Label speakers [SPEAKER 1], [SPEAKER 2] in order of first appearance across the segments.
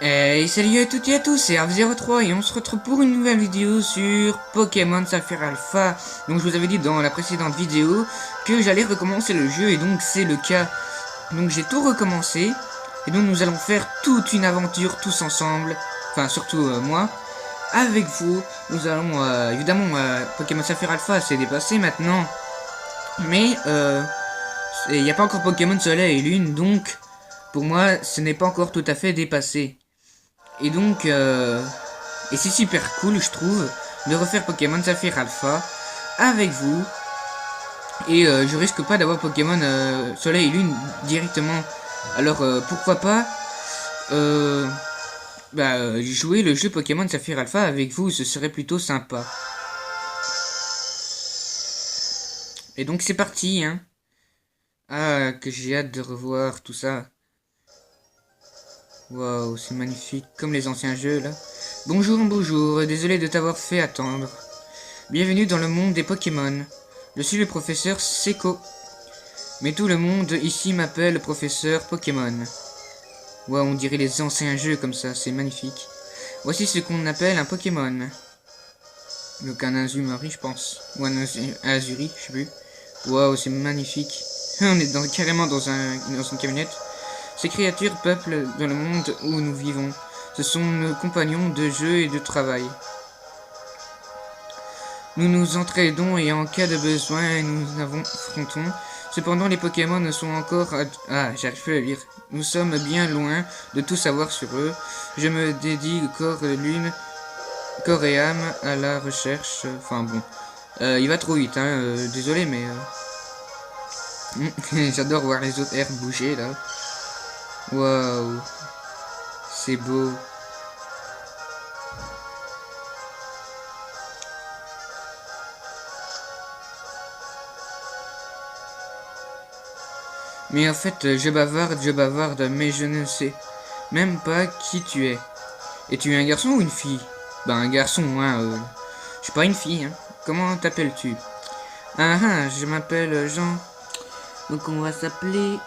[SPEAKER 1] Et salut à toutes et à tous, c'est Arf03 et on se retrouve pour une nouvelle vidéo sur Pokémon Saphir Alpha. Donc je vous avais dit dans la précédente vidéo que j'allais recommencer le jeu et donc c'est le cas. Donc j'ai tout recommencé et donc nous allons faire toute une aventure tous ensemble, enfin surtout moi, avec vous. Nous allons évidemment Pokémon Saphir Alpha s'est dépassé maintenant, mais il n'y a pas encore Pokémon Soleil et Lune, donc pour moi ce n'est pas encore tout à fait dépassé. Et donc, et c'est super cool, je trouve, de refaire Pokémon Saphir Alpha avec vous. Et je risque pas d'avoir Pokémon Soleil et Lune directement. Alors, pourquoi pas jouer le jeu Pokémon Saphir Alpha avec vous, ce serait plutôt sympa. Et donc, c'est parti, hein. Ah, que j'ai hâte de revoir tout ça. Waouh, c'est magnifique, comme les anciens jeux là. Bonjour, bonjour, désolé de t'avoir fait attendre. Bienvenue dans le monde des Pokémon. Je suis le professeur Seko. Mais tout le monde ici m'appelle professeur Pokémon. Waouh, on dirait les anciens jeux comme ça, c'est magnifique. Voici ce qu'on appelle un Pokémon. Donc un Azumarill, je pense. Ou un Azuri, je sais plus. Waouh, c'est magnifique. On est carrément dans une camionnette. Ces créatures peuplent dans le monde où nous vivons. Ce sont nos compagnons de jeu et de travail. Nous nous entraidons et en cas de besoin, nous affrontons. Cependant, les Pokémon ne sont encore... j'arrive plus à lire. Nous sommes bien loin de tout savoir sur eux. Je me dédie corps et âme à la recherche. Enfin bon. Il va trop vite, hein. Désolé, mais... J'adore voir les autres airs bouger, là. Waouh, c'est beau. Mais en fait, je bavarde, mais je ne sais même pas qui tu es. Et tu es un garçon ou une fille? Ben un garçon, hein. Je suis pas une fille, hein. Comment t'appelles-tu? Je m'appelle Jean. Donc on va s'appeler...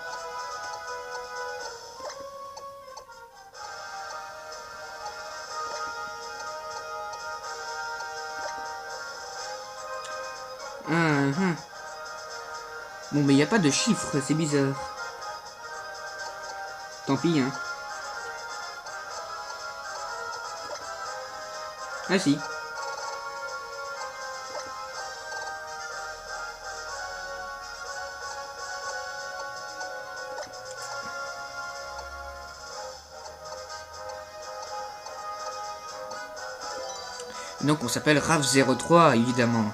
[SPEAKER 1] Bon, mais il n'y a pas de chiffres, c'est bizarre. Tant pis, hein. Ah si. Donc on s'appelle Raf03, évidemment.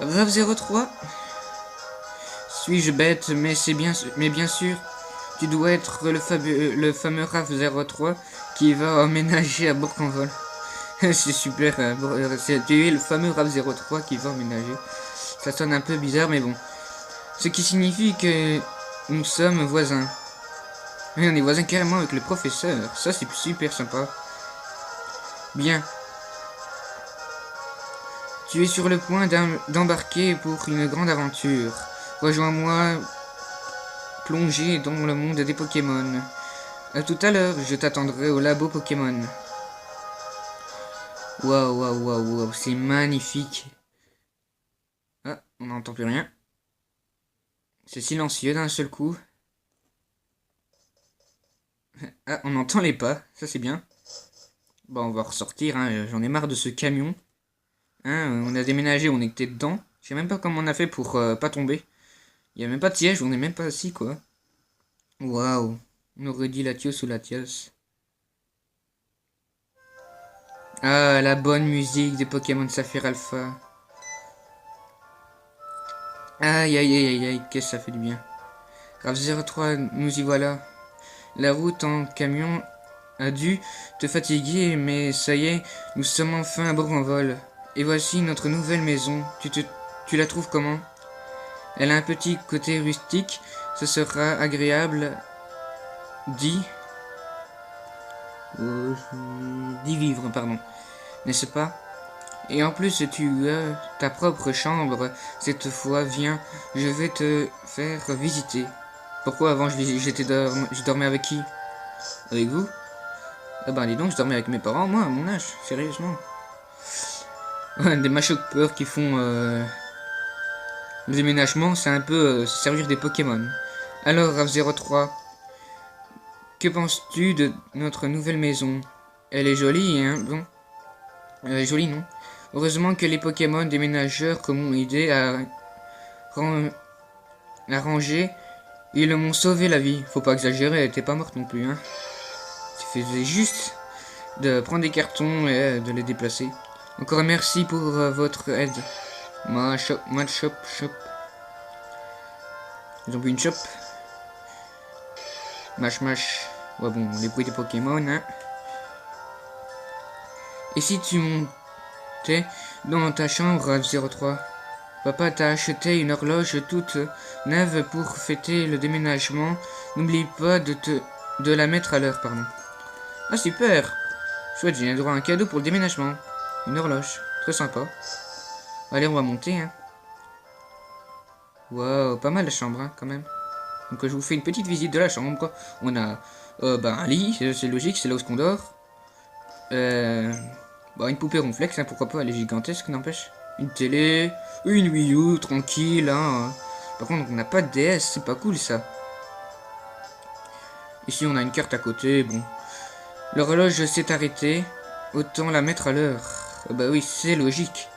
[SPEAKER 1] Raf03? Suis-je bête, mais bien sûr, tu dois être le fameux Raf03 qui va emménager à Bourg-en-Vol. C'est super, tu es le fameux Raf03 qui va emménager. Ça sonne un peu bizarre, mais bon. Ce qui signifie que nous sommes voisins. Oui, on est voisins carrément avec le professeur. Ça, c'est super sympa. Bien. Tu es sur le point d'embarquer pour une grande aventure. Rejoins-moi plonger dans le monde des Pokémon. À tout à l'heure, je t'attendrai au labo Pokémon. Waouh, waouh, waouh, waouh, c'est magnifique. Ah, on n'entend plus rien. C'est silencieux d'un seul coup. Ah, on entend les pas, ça c'est bien. Bon, on va ressortir, hein. J'en ai marre de ce camion. Hein, on a déménagé, on était dedans. Je sais même pas comment on a fait pour pas tomber. Il n'y a même pas de siège, on n'est même pas assis, quoi. Waouh. On aurait dit Latios ou Latios. Ah, la bonne musique des Pokémon Saphir Alpha. Aïe, aïe, aïe, aïe, aïe, qu'est-ce que ça fait du bien. Raf03, nous y voilà. La route en camion a dû te fatiguer, mais ça y est, nous sommes enfin à Bourg-en-Vol. Et voici notre nouvelle maison. Tu la trouves comment? Elle a un petit côté rustique, ce sera agréable d'y vivre, pardon. N'est-ce pas? Et en plus, tu as ta propre chambre. Cette fois, viens, je vais te faire visiter. Pourquoi avant je dormais avec qui? Avec vous? Ah bah dis donc, je dormais avec mes parents, moi, à mon âge, sérieusement. Des machoppeurs qui font le déménagement, c'est un peu se servir des Pokémon. Alors, Raf03, que penses-tu de notre nouvelle maison? Elle est jolie, hein? Bon. Elle est jolie, non? Heureusement que les Pokémon déménageurs m'ont aidé à ranger. Ils m'ont sauvé la vie. Faut pas exagérer, elle était pas morte non plus, hein. Il suffisait juste de prendre des cartons et de les déplacer. Encore merci pour votre aide. Shop. Ils ont bu une shop. Mash. Ouais bon, les bruits des Pokémon, hein. Et si tu montais dans ta chambre, 03? Papa t'a acheté une horloge toute neuve pour fêter le déménagement. N'oublie pas de la mettre à l'heure, pardon. Ah super! Chouette, j'ai droit à un cadeau pour le déménagement. Une horloge. Très sympa. Allez, on va monter, hein. Waouh, pas mal la chambre, hein, quand même. Donc je vous fais une petite visite de la chambre. On a un lit, c'est logique, c'est là où on dort. Une poupée ronflex, hein, pourquoi pas, elle est gigantesque, n'empêche. Une télé, une Wii U, tranquille, hein. Par contre, on n'a pas de DS, c'est pas cool ça. Ici, on a une carte à côté, bon. L'horloge s'est arrêtée, autant la mettre à l'heure. Bah oui, c'est logique.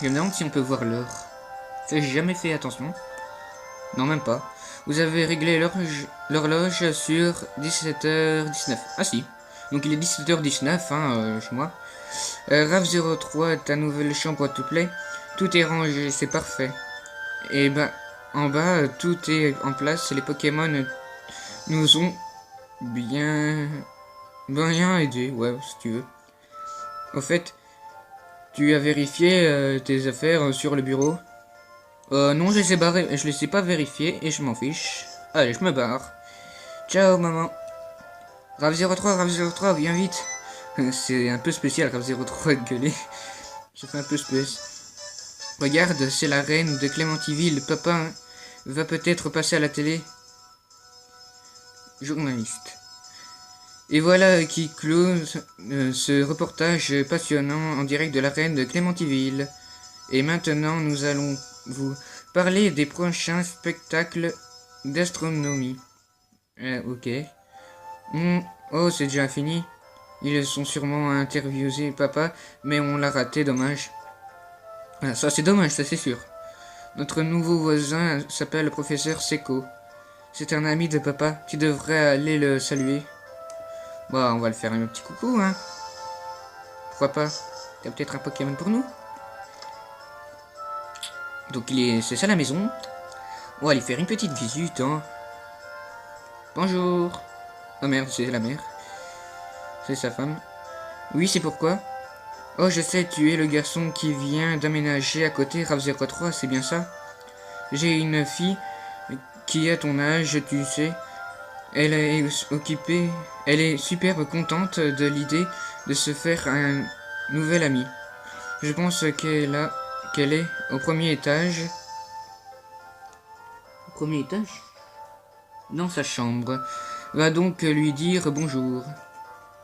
[SPEAKER 1] Je me demande si on peut voir l'heure. J'ai jamais fait attention. Non, même pas. Vous avez réglé l'horloge sur 17h19. Ah si. Donc il est 17h19, hein, chez moi. Raf03, ta nouvelle chambre te plaît? Tout est rangé, c'est parfait. Et ben, en bas, tout est en place. Les Pokémon nous ont bien aidé, ouais, si tu veux. Au fait, tu as vérifié tes affaires sur le bureau? Non, je les ai pas vérifiées et je m'en fiche. Allez, je me barre. Ciao, maman. Raf03, viens vite. C'est un peu spécial, Raf03 de gueuler. Ça fait un peu spécial. Regarde, c'est la reine de Clémentiville. Papa va peut-être passer à la télé. Journaliste. Et voilà qui close ce reportage passionnant en direct de la reine de Clémentiville. Et maintenant, nous allons vous parler des prochains spectacles d'astronomie. Ok. Oh, c'est déjà fini. Ils sont sûrement interviewés papa, mais on l'a raté, dommage. Ah, ça c'est dommage, ça c'est sûr. Notre nouveau voisin s'appelle le professeur Seco. C'est un ami de papa, tu devrais aller le saluer. Bon, on va le faire un petit coucou, hein. Pourquoi pas? T'as peut-être un Pokémon pour nous? Donc c'est ça la maison. On va aller faire une petite visite, hein. Bonjour. Oh merde, c'est la mère. C'est sa femme. Oui, c'est pourquoi? Oh, je sais, tu es le garçon qui vient d'aménager à côté, Raf03, c'est bien ça? J'ai une fille qui a ton âge, tu sais. Elle est occupée, elle est super contente de l'idée de se faire un nouvel ami. Je pense qu'elle est au premier étage. Au premier étage? Dans sa chambre. Va donc lui dire bonjour.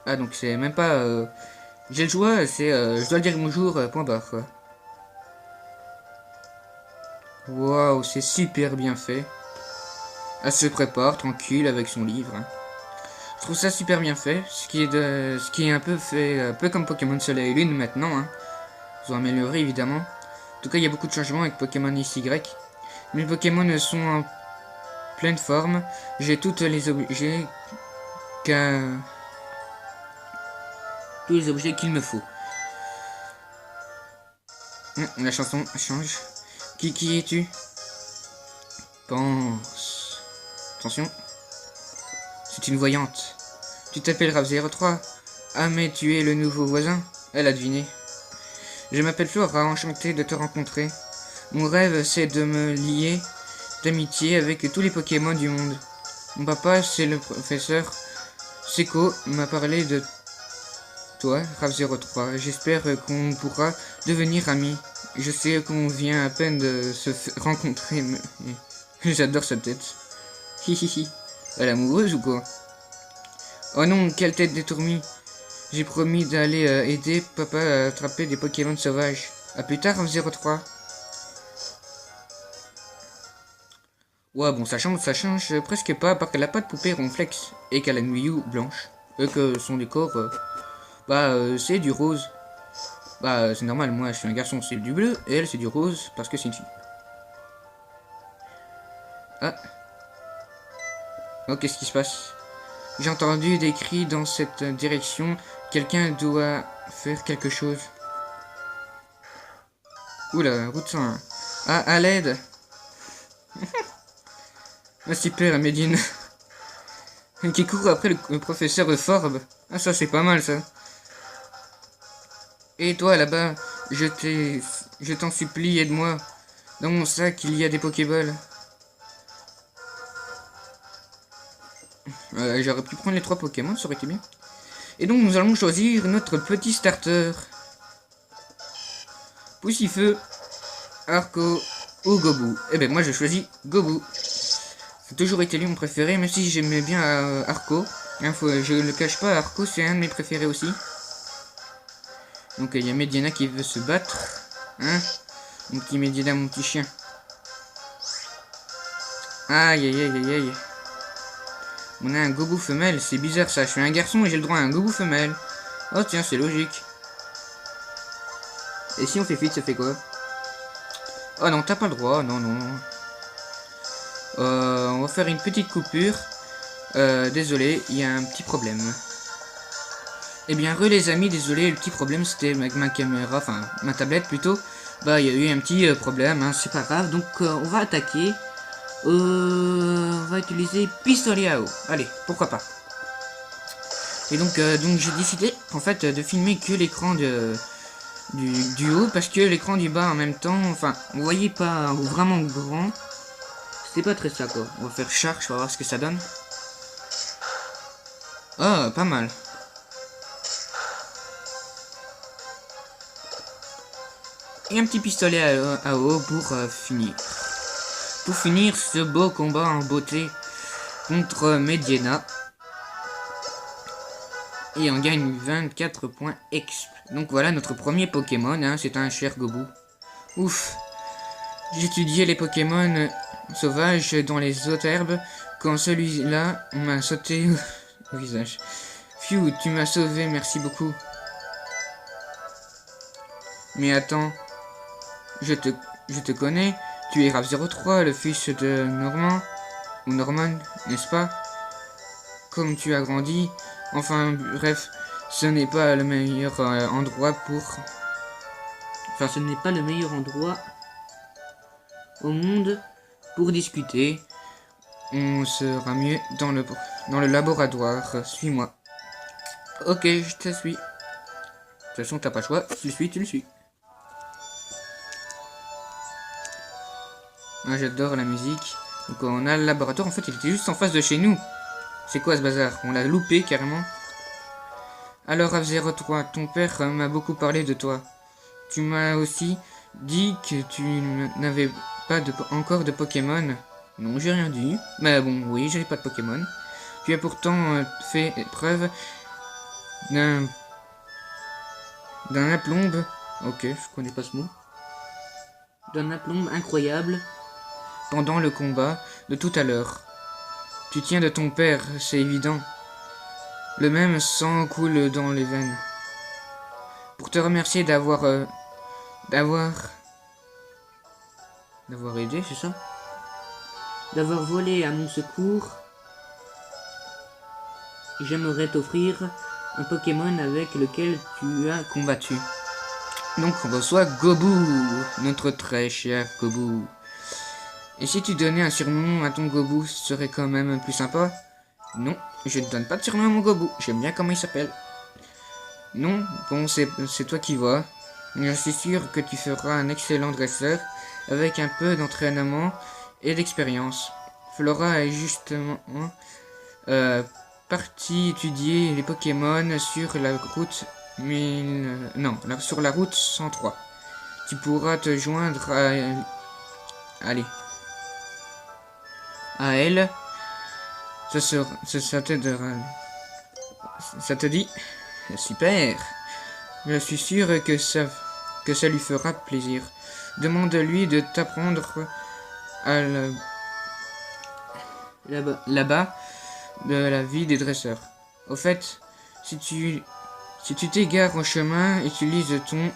[SPEAKER 1] Ah, donc c'est même pas... j'ai le choix, c'est... je dois dire bonjour, point barre, quoi. Waouh, c'est super bien fait. Elle se prépare, tranquille, avec son livre. Hein. Je trouve ça super bien fait. Ce qui est un peu fait... un peu comme Pokémon Soleil et Lune maintenant, hein. Ils ont amélioré, évidemment. En tout cas, il y a beaucoup de changements avec Pokémon XY. Mes Pokémon sont en pleine forme. J'ai tous les objets qu'il me faut. La chanson change. Qui es-tu? Pense. Attention. C'est une voyante. Tu t'appelles Raf03. Ah mais tu es le nouveau voisin. Elle a deviné. Je m'appelle Flora, enchanté de te rencontrer. Mon rêve c'est de me lier d'amitié avec tous les Pokémon du monde. Mon papa c'est le professeur Seco m'a parlé de toi, Raf03. J'espère qu'on pourra devenir amis. Je sais qu'on vient à peine de se rencontrer, mais j'adore sa tête. Hihihi. Elle est amoureuse ou quoi? Oh non, quelle tête détournée. J'ai promis d'aller aider papa à attraper des Pokémon sauvages. A plus tard, F03. Ouais, bon, ça change presque pas, à part qu'elle a pas de poupée ronflex et qu'elle a une Wii U blanche. Et que son décor, c'est du rose. C'est normal, moi je suis un garçon, c'est du bleu, et elle c'est du rose parce que c'est une fille. Ah. Oh, qu'est-ce qui se passe? J'ai entendu des cris dans cette direction. Quelqu'un doit faire quelque chose. Oula, route 101. Ah, à l'aide. Ah, super, Medine. Qui court après le professeur Forbe. Ah, ça c'est pas mal ça. Et toi là-bas, je t'en supplie, aide-moi. Dans mon sac, il y a des Pokéballs. J'aurais pu prendre les 3 Pokémon, ça aurait été bien. Et donc nous allons choisir notre petit starter. Poussifeu, Arco ou Gobu. Eh ben moi je choisis Gobu. C'est toujours été lui mon préféré, même si j'aimais bien Arco. Je ne le cache pas, Arco c'est un de mes préférés aussi. Donc il y a Mediana qui veut se battre. Hein? Mon petit Mediana, mon petit chien. Aïe aïe aïe aïe aïe. On a un Gobu femelle, c'est bizarre ça. Je suis un garçon et j'ai le droit à un Gobu femelle. Oh tiens, c'est logique. Et si on fait fit, ça fait quoi? Oh non, t'as pas le droit, non, non. On va faire une petite coupure. Désolé, il y a un petit problème. Eh bien, les amis, désolé, le petit problème c'était avec ma caméra, enfin ma tablette plutôt. Il y a eu un petit problème, hein, c'est pas grave. Donc on va attaquer. On va utiliser pistolet à eau. Allez, pourquoi pas. Et donc j'ai décidé en fait de filmer que l'écran du haut parce que l'écran du bas en même temps, enfin, vous voyez pas vraiment grand. C'est pas très ça quoi. On va faire charge, on va voir ce que ça donne. Ah, pas mal. Et un petit pistolet à eau pour finir. Pour finir ce beau combat en beauté contre Mediana. Et on gagne 24 points exp. Donc voilà notre premier Pokémon, hein, c'est un cher Gobu. Ouf. J'étudiais les Pokémon sauvages dans les autres herbes quand celui-là m'a sauté au visage. Phew, tu m'as sauvé, merci beaucoup. Mais attends, je te connais. Tu es Raf03, le fils de Norman, ou Norman, n'est-ce pas? Comme tu as grandi, enfin bref, ce n'est pas le meilleur endroit pour... Enfin, ce n'est pas le meilleur endroit au monde pour discuter. On sera mieux dans le laboratoire. Suis-moi. Ok, je te suis. De toute façon, t'as pas le choix. Tu le suis, tu le suis. Moi j'adore la musique. Donc on a le laboratoire, en fait il était juste en face de chez nous. C'est quoi ce bazar? On l'a loupé carrément. Alors F03, ton père m'a beaucoup parlé de toi. Tu m'as aussi dit que tu n'avais pas encore de Pokémon. Non, j'ai rien dit. Mais bon, oui, j'ai pas de Pokémon. Tu as pourtant fait preuve d'un aplomb. Ok, je connais pas ce mot. D'un aplomb incroyable pendant le combat de tout à l'heure. Tu tiens de ton père, c'est évident. Le même sang coule dans les veines. Pour te remercier d'avoir aidé, c'est ça? D'avoir volé à mon secours, j'aimerais t'offrir un Pokémon avec lequel tu as combattu. Donc on reçoit Gobu, notre très cher Gobu. Et si tu donnais un surnom à ton Gobu, ce serait quand même plus sympa? Non, je ne donne pas de surnom à mon Gobu, j'aime bien comment il s'appelle. Non, bon, c'est toi qui vois. Je suis sûr que tu feras un excellent dresseur, avec un peu d'entraînement et d'expérience. Flora est justement partie étudier les Pokémon sur la route sur la route 103. Tu pourras te joindre à elle Ça t'aidera. Ça te dit? Super. Je suis sûr que ça lui fera plaisir. Demande-lui de t'apprendre à là-bas de la vie des dresseurs. Au fait, si tu t'égares en chemin, utilise ton...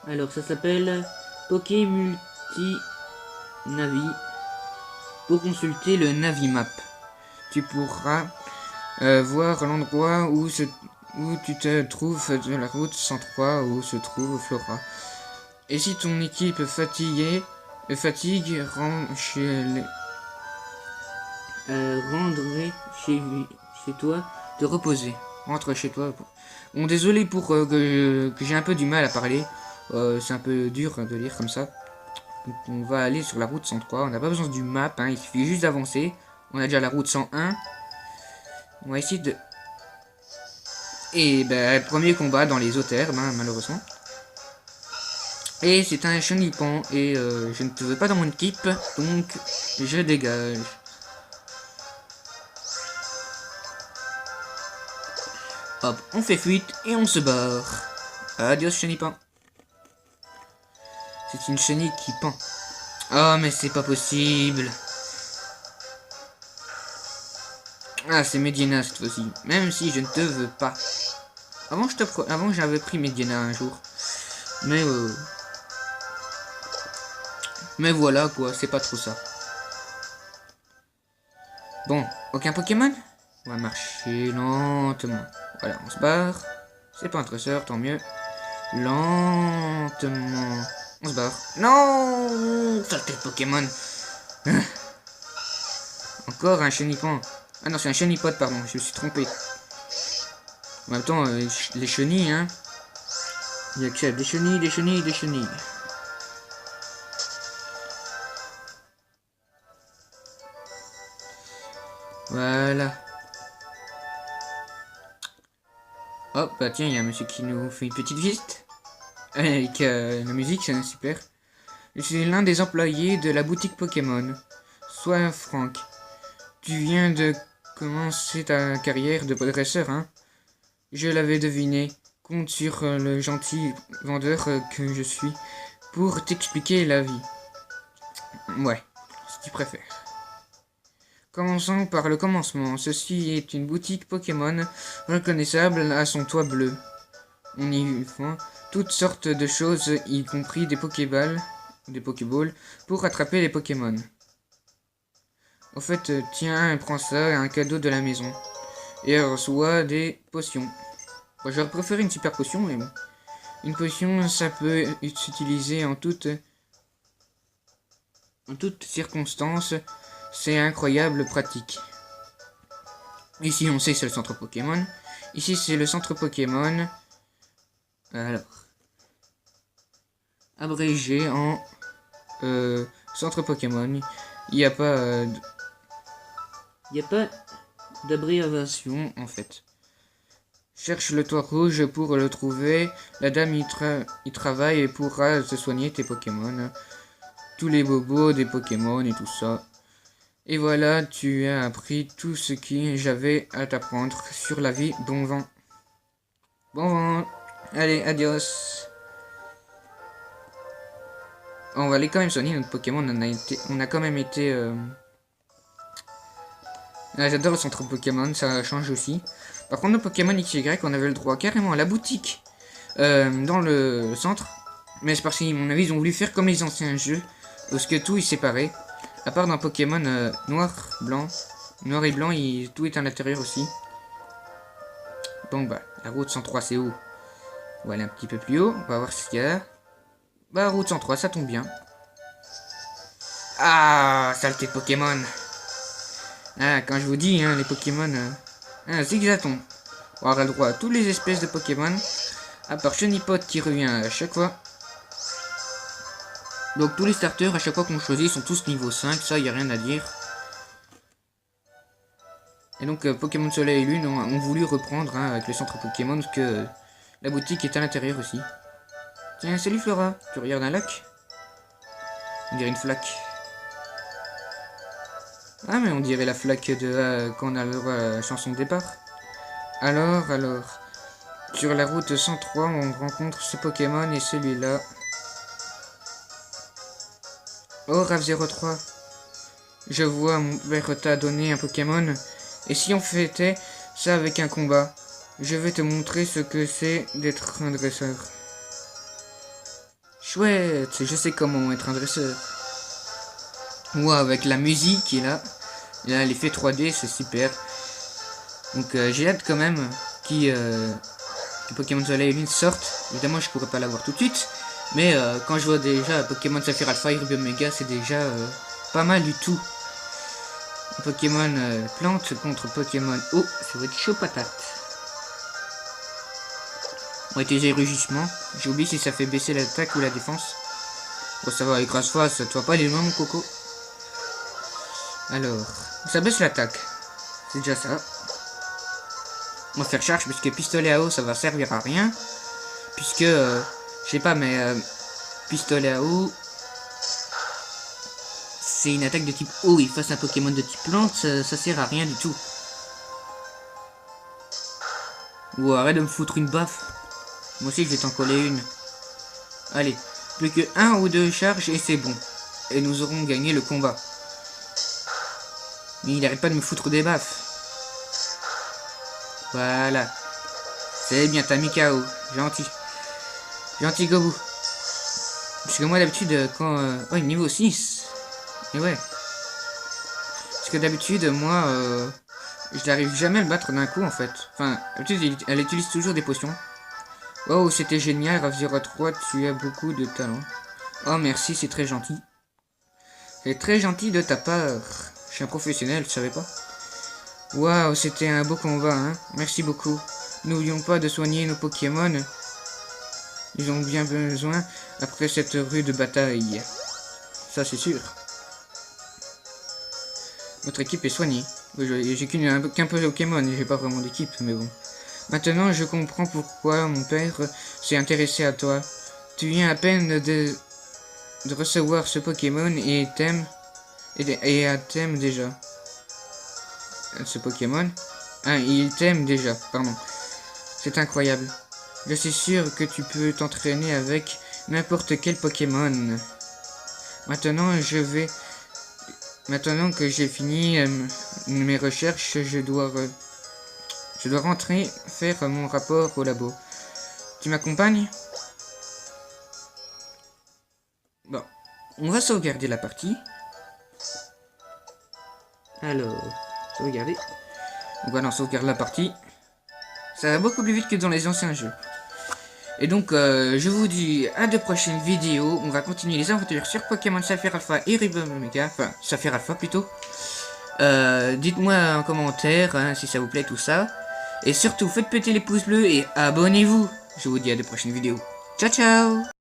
[SPEAKER 1] Alors ça s'appelle Poké Multi Navi. Pour consulter le Navimap, tu pourras voir l'endroit où tu te trouves de la route 103 où se trouve Flora. Et si ton équipe fatigue, rendre chez toi, te reposer. Rentre chez toi. Bon, désolé pour que j'ai un peu du mal à parler. C'est un peu dur de lire comme ça. Donc, on va aller sur la route 103. On n'a pas besoin du map, hein, il suffit juste d'avancer. On a déjà la route 101. On va essayer de... Et ben, premier combat dans les eaux termes, hein, malheureusement. Et c'est un chenipan. Et je ne te veux pas dans mon équipe. Donc, je dégage. Hop, on fait fuite et on se barre. Adios, chenipan. C'est une chenille qui pend. Oh, mais c'est pas possible. Ah, c'est Mediana cette fois-ci. Même si je ne te veux pas. Avant, j'avais pris Mediana un jour. Mais voilà, quoi. C'est pas trop ça. Bon, aucun Pokémon? On va marcher lentement. Voilà, on se barre. C'est pas un dresseur, tant mieux. Lentement. On se barre. Non! Saleté de Pokémon. Encore un chenipan. Ah non, c'est un chenipod, pardon. Je me suis trompé. En même temps, les chenilles, hein. Il y a que des chenilles, des chenilles, des chenilles. Voilà. Oh, bah tiens, il y a un monsieur qui nous fait une petite visite. Avec la musique, c'est super. Je suis l'un des employés de la boutique Pokémon. Sois franc. Tu viens de commencer ta carrière de dresseur, hein? Je l'avais deviné. Compte sur le gentil vendeur que je suis pour t'expliquer la vie. Ouais, si tu préfères. Commençons par le commencement. Ceci est une boutique Pokémon reconnaissable à son toit bleu. On y vend toutes sortes de choses, y compris des Pokéballs, pour attraper les Pokémon. Au fait, tiens, prends ça, un cadeau de la maison. Et reçois des potions. Bon, j'aurais préféré une super potion, mais bon. Une potion, ça peut s'utiliser en toutes circonstances. C'est incroyable pratique. Ici, on sait que c'est le centre Pokémon. Ici, c'est le centre Pokémon. Alors. Abrégé en centre Pokémon. Il n'y a pas... Il n'y a pas d'abréviation, en fait. Cherche le toit rouge pour le trouver. La dame y travaille et pourra te soigner tes Pokémon. Tous les bobos des Pokémon et tout ça. Et voilà, tu as appris tout ce que j'avais à t'apprendre sur la vie. Bon vent. Bon vent. Allez, adios. On va aller quand même soigner notre Pokémon. On a quand même été... Ah, j'adore le centre Pokémon, ça change aussi. Par contre, nos Pokémon XY, on avait le droit carrément à la boutique dans le centre. Mais c'est parce qu'à mon avis, ils ont voulu faire comme les anciens jeux, parce que tout est séparé. À part dans Pokémon noir et blanc, tout est à l'intérieur aussi. Bon, bah, la route 103, c'est où? On va aller un petit peu plus haut, on va voir ce qu'il y a. Bah, route 103, ça tombe bien. Ah, saleté de Pokémon. Ah, quand je vous dis, hein, les Pokémon... Zigzaton. On aura le droit à toutes les espèces de Pokémon. À part Chenipot qui revient à chaque fois. Donc tous les starters, à chaque fois qu'on choisit, sont tous niveau 5. Ça, il n'y a rien à dire. Et donc Pokémon Soleil et Lune ont voulu reprendre hein, avec le centre Pokémon. Parce que la boutique est à l'intérieur aussi. Tiens, salut Flora. Tu regardes un lac? On dirait une flaque. Ah, mais on dirait la flaque de quand on a le droit à la chanson de départ. Alors. Sur la route 103, on rencontre ce Pokémon et celui-là. Oh, Rav03. Je vois, mon père t'a donné un Pokémon. Et si on fêtait ça avec un combat? Je vais te montrer ce que c'est d'être un dresseur. Chouette, je sais comment être un dresseur. Moi, avec la musique et là l'effet 3D, c'est super. Donc j'ai hâte quand même que Pokémon Soleil et Lune sortent. Évidemment, je pourrais pas l'avoir tout de suite. Mais quand je vois déjà Pokémon Saphir Alpha et Ruby Omega, c'est déjà pas mal du tout. Pokémon plante contre Pokémon eau, ça va être chaud patate. On va utiliser rugissement. J'ai oublié si ça fait baisser l'attaque ou la défense. Bon, ça va, écrase face, ça te voit pas les mains, mon coco. Alors, ça baisse l'attaque. C'est déjà ça. On va faire charge parce que pistolet à eau ça va servir à rien. Puisque, je sais pas, mais pistolet à eau, c'est une attaque de type eau. Et face à un Pokémon de type plante, ça sert à rien du tout. Ou arrête de me foutre une baffe. Moi aussi je vais t'en coller une. Allez, plus que 1 ou 2 charges et c'est bon. Et nous aurons gagné le combat. Mais il n'arrête pas de me foutre des baffes. Voilà. C'est bien, t'as mis KO. Gentil. Gentil Gobu. Parce que moi d'habitude quand... Oh, niveau 6. Et ouais. Parce que d'habitude moi... je n'arrive jamais à le battre d'un coup en fait. Enfin, d'habitude elle utilise toujours des potions. Oh, c'était génial, Rav03, tu as beaucoup de talent. Oh, merci, c'est très gentil. C'est très gentil de ta part. Je suis un professionnel, tu savais pas? Waouh, c'était un beau combat, hein. Merci beaucoup. N'oublions pas de soigner nos Pokémon. Ils ont bien besoin après cette rude bataille. Ça, c'est sûr. Notre équipe est soignée. J'ai qu'un peu de Pokémon et j'ai pas vraiment d'équipe, mais bon. Maintenant, je comprends pourquoi mon père s'est intéressé à toi. Tu viens à peine de recevoir ce Pokémon et t'aimes déjà. Ce Pokémon. Ah, il t'aime déjà, pardon. C'est incroyable. Je suis sûr que tu peux t'entraîner avec n'importe quel Pokémon. Maintenant que j'ai fini mes recherches, je dois rentrer faire mon rapport au labo. Tu m'accompagnes? Bon, on va sauvegarder la partie. Alors, sauvegarder. Voilà, on sauvegarde la partie. Ça va beaucoup plus vite que dans les anciens jeux. Et donc, je vous dis à de prochaines vidéos. On va continuer les aventures sur Pokémon Saphir Alpha et Ruby Omega. Enfin, Saphir Alpha plutôt. Dites-moi en commentaire hein, si ça vous plaît tout ça. Et surtout, faites péter les pouces bleus et abonnez-vous. Je vous dis à de prochaines vidéos. Ciao, ciao!